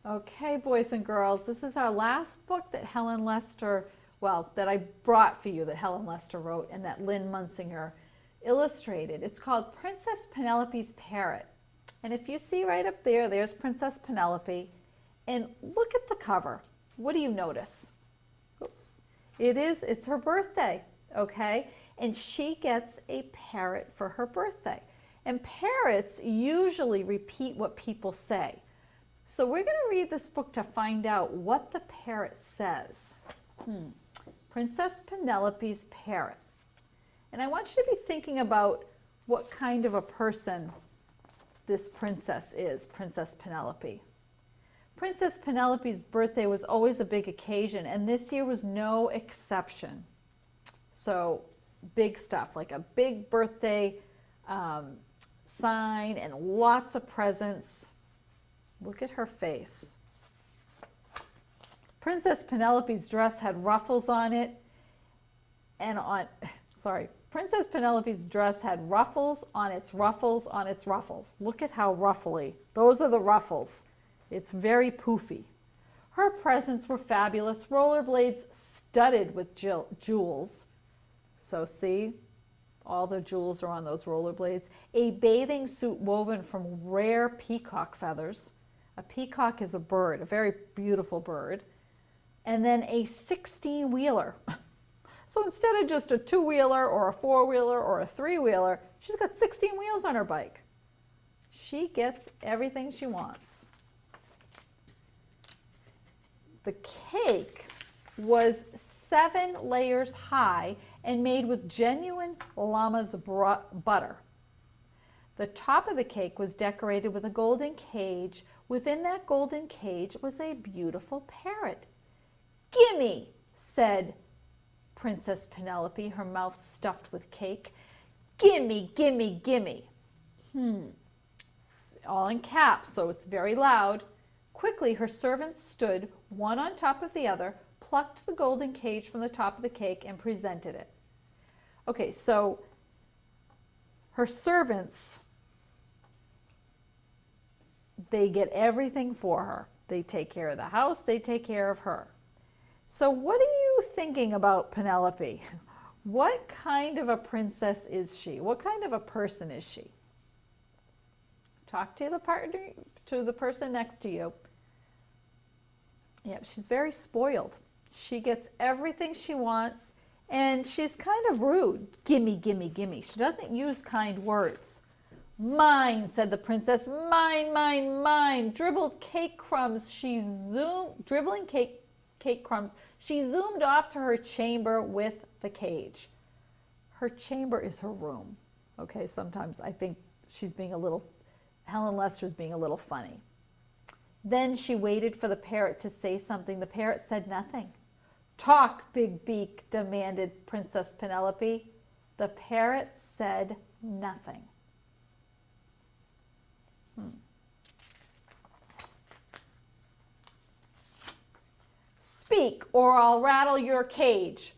Okay, boys and girls, this is our last book that Helen Lester, well, that I brought for you, that Helen Lester wrote and that Lynn Munsinger illustrated. It's called Princess Penelope's Parrot. And if you see right up there, there's Princess Penelope. And look at the cover. What do you notice? Oops. It's her birthday, okay? And she gets a parrot for her birthday. And parrots usually repeat what people say. So we're going to read this book to find out what the parrot says. Princess Penelope's Parrot. And I want you to be thinking about what kind of a person this princess is, Princess Penelope. Princess Penelope's birthday was always a big occasion, and this year was no exception. So big stuff, like a big birthday sign and lots of presents. Look at her face. Princess Penelope's dress had ruffles on it, Princess Penelope's dress had ruffles on its ruffles on its ruffles. Look at how ruffly. Those are the ruffles. It's very poofy. Her presents were fabulous. Rollerblades studded with jewels. So see, all the jewels are on those rollerblades. A bathing suit woven from rare peacock feathers. A peacock is a bird, a very beautiful bird. And then a 16-wheeler. So instead of just a 2-wheeler or a 4-wheeler or a 3-wheeler, she's got 16 wheels on her bike. She gets everything she wants. The cake was 7 layers high and made with genuine llama's butter. The top of the cake was decorated with a golden cage. Within that golden cage was a beautiful parrot. "Gimme," said Princess Penelope, her mouth stuffed with cake. "Gimme, gimme, gimme." All in caps, so it's very loud. Quickly, her servants stood, one on top of the other, plucked the golden cage from the top of the cake, and presented it. Okay, so her servants, they get everything for her. They take care of the house, they take care of her. So what are you thinking about Penelope? What kind of a princess is she? What kind of a person is she? Talk to the person next to you. Yeah, she's very spoiled. She gets everything she wants, and she's kind of rude. "Gimme, gimme, gimme." She doesn't use kind words. "Mine," said the princess. "Mine, mine, mine." Dribbling cake crumbs, she zoomed off to her chamber with the cage. Her chamber is her room. Okay, sometimes I think Helen Lester's being a little funny. Then she waited for the parrot to say something. The parrot said nothing. "Talk, Big Beak," demanded Princess Penelope. The parrot said nothing. "Speak, or I'll rattle your cage."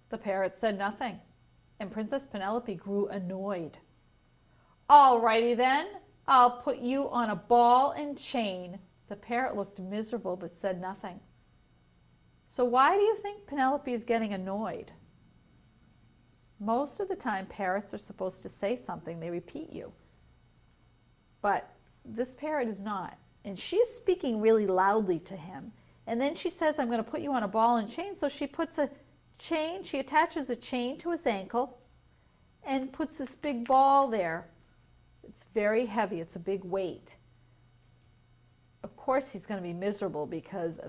The parrot said nothing, and Princess Penelope grew annoyed. "All righty then, I'll put you on a ball and chain." The parrot looked miserable but said nothing. So why do you think Penelope is getting annoyed? Most of the time, parrots are supposed to say something. They repeat you. But this parrot is not. And she's speaking really loudly to him. And then she says, "I'm going to put you on a ball and chain." So she attaches a chain to his ankle and puts this big ball there. It's very heavy. It's a big weight. Of course, he's going to be miserable because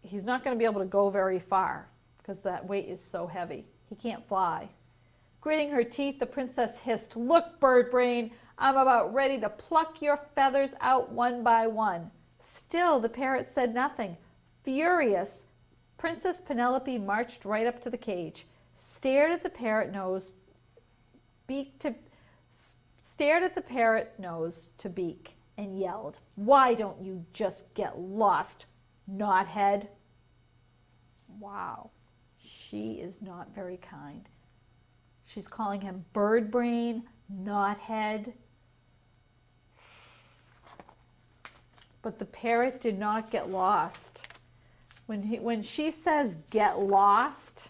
he's not going to be able to go very far because that weight is so heavy. He can't fly. Gritting her teeth, the princess hissed, "Look, bird brain, I'm about ready to pluck your feathers out one by one." Still, the parrot said nothing. Furious, Princess Penelope marched right up to the cage, stared at the parrot nose to beak, and yelled, "Why don't you just get lost, knothead?" Wow, she is not very kind. She's calling him bird brain, knothead. But the parrot did not get lost. When she says get lost,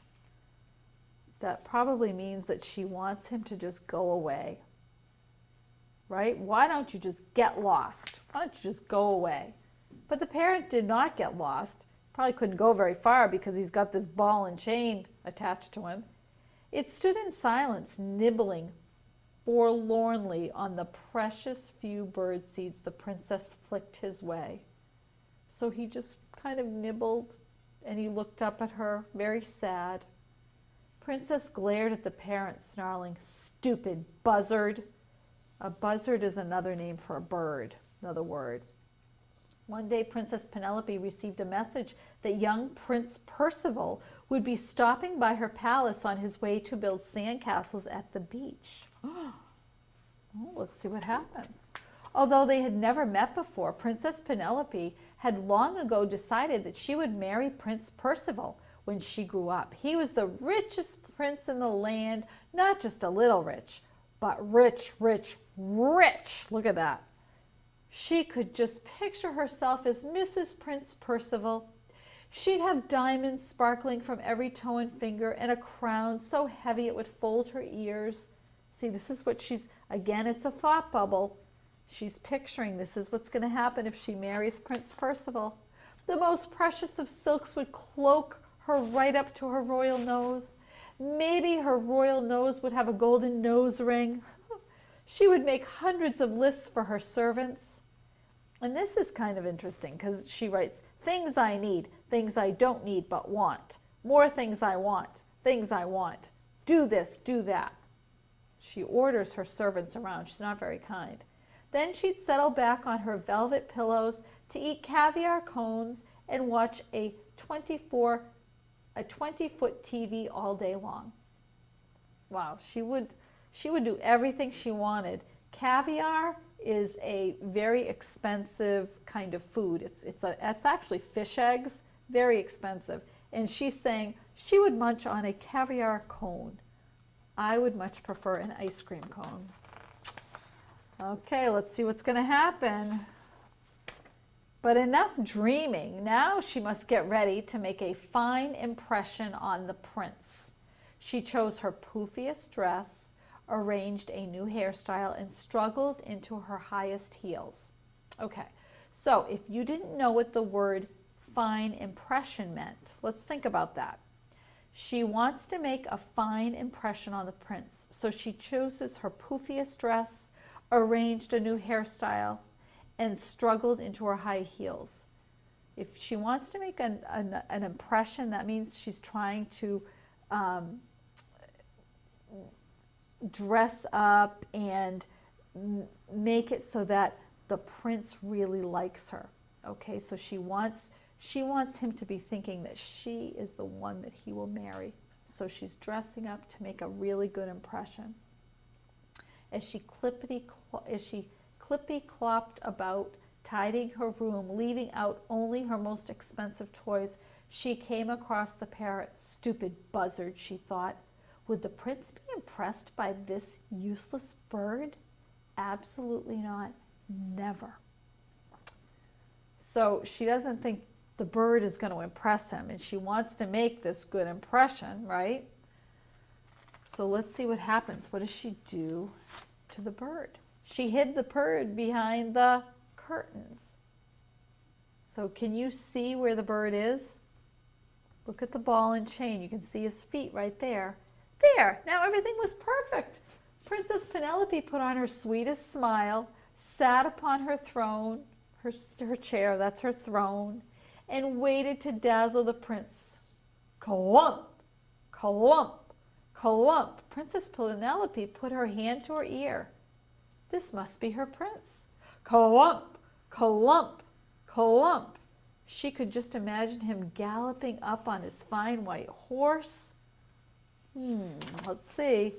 that probably means that she wants him to just go away. Right? Why don't you just get lost? Why don't you just go away? But the parrot did not get lost. Probably couldn't go very far because he's got this ball and chain attached to him. It stood in silence, nibbling forlornly on the precious few bird seeds the princess flicked his way. So he just kind of nibbled and he looked up at her, very sad. Princess glared at the parrot, snarling, "Stupid buzzard." A buzzard is another name for a bird, another word. One day, Princess Penelope received a message that young Prince Percival would be stopping by her palace on his way to build sandcastles at the beach. Oh, let's see what happens. Although they had never met before, Princess Penelope had long ago decided that she would marry Prince Percival when she grew up. He was the richest prince in the land, not just a little rich, but rich, rich, rich. Look at that. She could just picture herself as Mrs. Prince Percival. She'd have diamonds sparkling from every toe and finger and a crown so heavy it would fold her ears. See, this is what she's, again, it's a thought bubble. She's picturing this is what's going to happen if she marries Prince Percival. The most precious of silks would cloak her right up to her royal nose. Maybe her royal nose would have a golden nose ring. She would make hundreds of lists for her servants. And this is kind of interesting because she writes, things I need, things I don't need but want. More things I want, things I want. Do this, do that. She orders her servants around. She's not very kind. Then she'd settle back on her velvet pillows to eat caviar cones and watch a 20-foot TV all day long. Wow, she would do everything she wanted. Caviar is a very expensive kind of food. It's actually fish eggs, very expensive. And she's saying she would munch on a caviar cone. I would much prefer an ice cream cone. Okay, let's see what's going to happen. But enough dreaming. Now she must get ready to make a fine impression on the prince. She chose her poofiest dress, arranged a new hairstyle, and struggled into her highest heels. Okay, so if you didn't know what the word fine impression meant, let's think about that. She wants to make a fine impression on the prince, so she chooses her poofiest dress, arranged a new hairstyle, and struggled into her high heels. If she wants to make an impression, that means she's trying to dress up and make it so that the prince really likes her. Okay, so she wants him to be thinking that she is the one that he will marry. So she's dressing up to make a really good impression. As she clippy-clopped about, tidying her room, leaving out only her most expensive toys, she came across the parrot. Stupid buzzard, she thought. Would the prince be impressed by this useless bird? Absolutely not. Never. So she doesn't think the bird is going to impress him, and she wants to make this good impression, right? So let's see what happens. What does she do to the bird? She hid the bird behind the curtains. So can you see where the bird is? Look at the ball and chain. You can see his feet right there. There, now everything was perfect. Princess Penelope put on her sweetest smile, sat upon her throne, her chair, that's her throne, and waited to dazzle the prince. Clump, clump, clump. Princess Penelope put her hand to her ear. This must be her prince. Clump, clump, clump. She could just imagine him galloping up on his fine white horse. Let's see.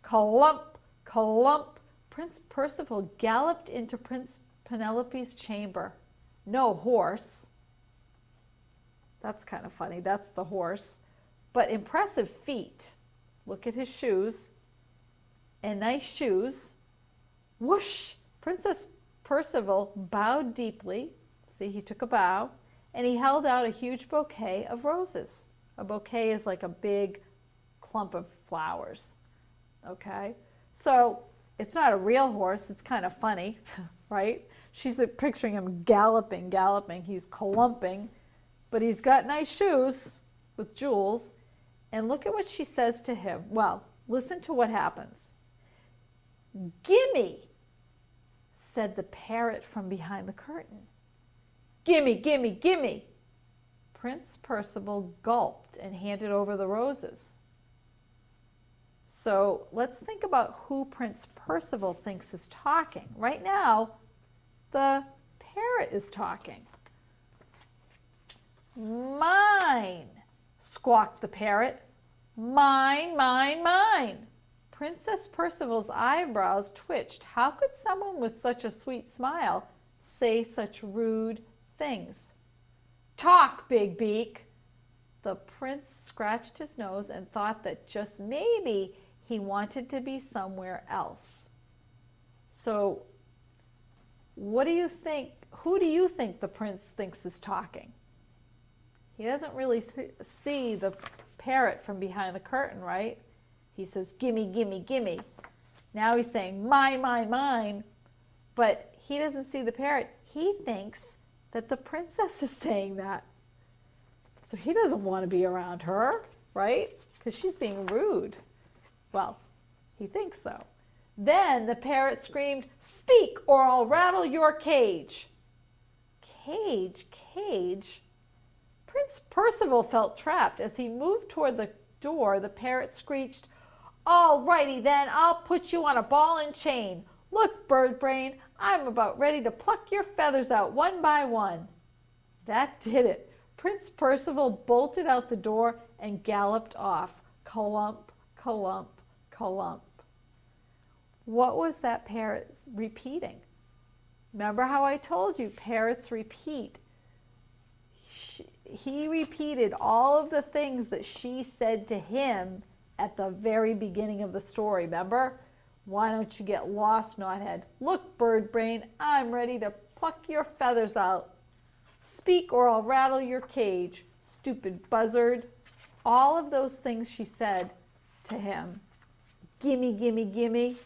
Clump, clump. Prince Percival galloped into Prince Penelope's chamber. No horse. That's kind of funny. That's the horse. But impressive feet. Look at his shoes. And nice shoes. Whoosh! Princess Percival bowed deeply, See, he took a bow, and he held out a huge bouquet of roses. A bouquet is like a big clump of flowers, okay? So it's not a real horse. It's kind of funny, right? She's picturing him galloping, galloping. He's clumping, but he's got nice shoes with jewels. And look at what she says to him. Well, listen to what happens. "Gimme," said the parrot from behind the curtain. "Gimme, gimme, gimme." Prince Percival gulped and handed over the roses. So let's think about who Prince Percival thinks is talking. Right now, the parrot is talking. "Mine," squawked the parrot. "Mine, mine, mine." Princess Percival's eyebrows twitched. How could someone with such a sweet smile say such rude things? "Talk, Big Beak." The prince scratched his nose and thought that just maybe he wanted to be somewhere else. So what do you think? Who do you think the prince thinks is talking? He doesn't really see the parrot from behind the curtain, right? He says, "Gimme, gimme, gimme." Now he's saying, "Mine, mine, mine." But he doesn't see the parrot. He thinks that the princess is saying that. So he doesn't want to be around her, right? Because she's being rude. Well, he thinks so. Then the parrot screamed, "Speak or I'll rattle your cage." Cage, cage. Prince Percival felt trapped. As he moved toward the door, the parrot screeched, "All righty then, I'll put you on a ball and chain. Look, bird brain, I'm about ready to pluck your feathers out one by one." That did it. Prince Percival bolted out the door and galloped off. Clump, clump, clump. What was that parrot repeating? Remember how I told you parrots repeat? He repeated all of the things that she said to him at the very beginning of the story, remember? "Why don't you get lost, knothead? Look, bird brain, I'm ready to pluck your feathers out. Speak or I'll rattle your cage, stupid buzzard." All of those things she said to him. "Gimme, gimme, gimme."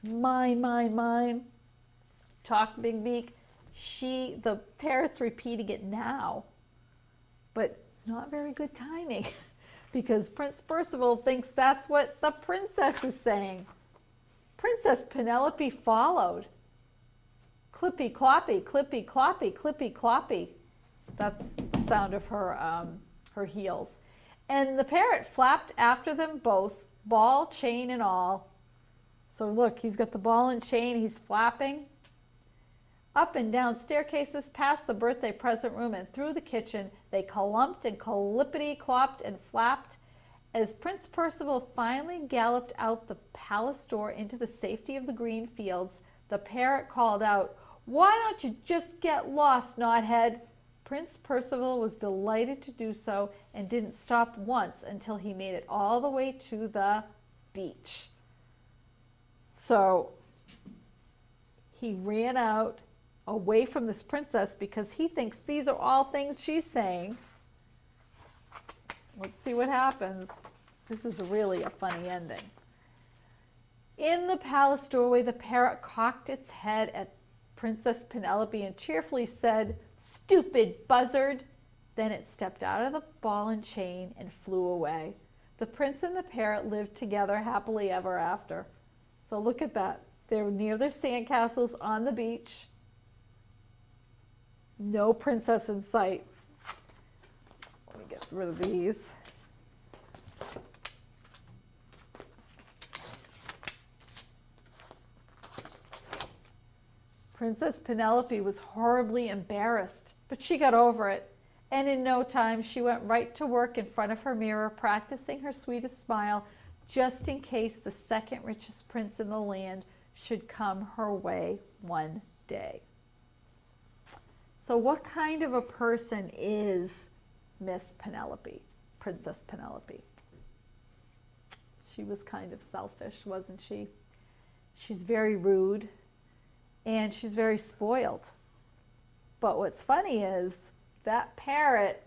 "Mine, mine, mine." "Talk, Big Beak." The parrot's repeating it now, but it's not very good timing because Prince Percival thinks that's what the princess is saying. Princess Penelope followed. Clippy cloppy, clippy cloppy, clippy cloppy. That's the sound of her heels. And the parrot flapped after them both, ball, chain, and all. So look, he's got the ball and chain, he's flapping. Up and down staircases, past the birthday present room, and through the kitchen, they clumped and clippity-clopped and flapped. As Prince Percival finally galloped out the palace door into the safety of the green fields, the parrot called out, "Why don't you just get lost, knothead?" Prince Percival was delighted to do so and didn't stop once until he made it all the way to the beach. So he ran out away from this princess because he thinks these are all things she's saying. Let's see what happens. This is really a funny ending. In the palace doorway, the parrot cocked its head at Princess Penelope and cheerfully said, "Stupid buzzard." Then it stepped out of the ball and chain and flew away. The prince and the parrot lived together happily ever after. So look at that. They're near their sandcastles on the beach. No princess in sight. Let me get rid of these. Princess Penelope was horribly embarrassed, but she got over it. And in no time, she went right to work in front of her mirror, practicing her sweetest smile, just in case the second richest prince in the land should come her way one day. So what kind of a person is Miss Penelope, Princess Penelope? She was kind of selfish, wasn't she? She's very rude and she's very spoiled. But what's funny is that parrot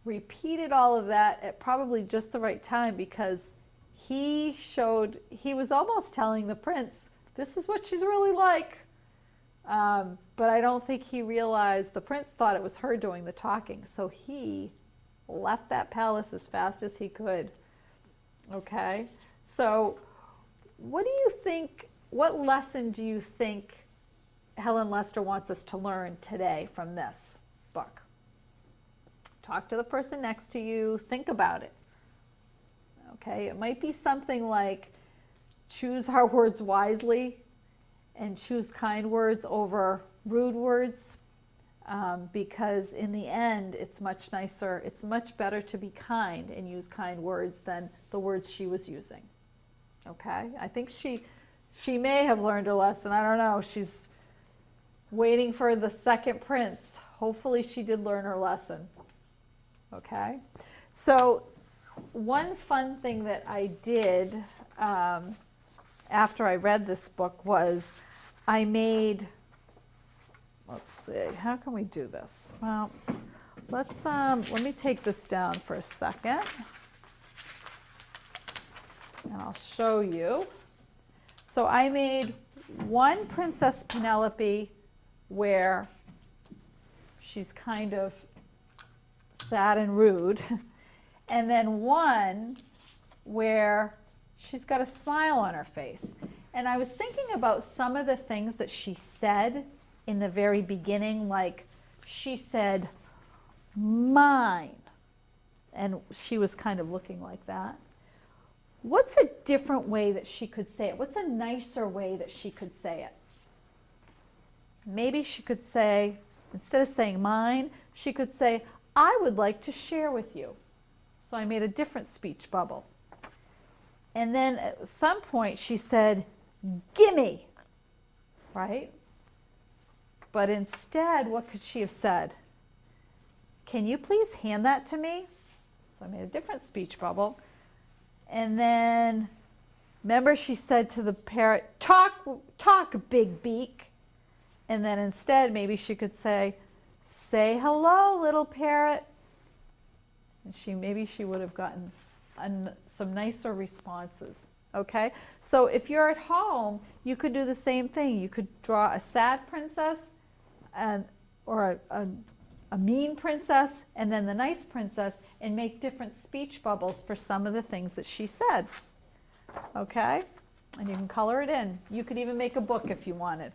repeated all of that at probably just the right time, because he was almost telling the prince, this is what she's really like. But I don't think he realized, the prince thought it was her doing the talking. So he left that palace as fast as he could. Okay? So what do you think, what lesson do you think Helen Lester wants us to learn today from this book? Talk to the person next to you, think about it. Okay, it might be something like, choose our words wisely and choose kind words over rude words, because in the end, it's much nicer, it's much better to be kind and use kind words than the words she was using. Okay, I think she may have learned her lesson. I don't know. She's waiting for the second prince. Hopefully she did learn her lesson. Okay, so one fun thing that I did after I read this book was I made, let's see, how can we do this? Well, let me take this down for a second and I'll show you. So I made one Princess Penelope where she's kind of sad and rude, and then one where she's got a smile on her face. And I was thinking about some of the things that she said in the very beginning, like she said, mine, and she was kind of looking like that. What's a different way that she could say it? What's a nicer way that she could say it? Maybe she could say, instead of saying mine, she could say, I would like to share with you. So I made a different speech bubble. And then at some point she said, gimme, right? But instead, what could she have said? Can you please hand that to me? So I made a different speech bubble. And then, remember she said to the parrot, talk, big beak. And then instead, maybe she could say hello, little parrot. And maybe she would have gotten some nicer responses. Okay, so if you're at home, you could do the same thing. You could draw a sad princess, or a mean princess, and then the nice princess, and make different speech bubbles for some of the things that she said. Okay, and you can color it in. You could even make a book if you wanted.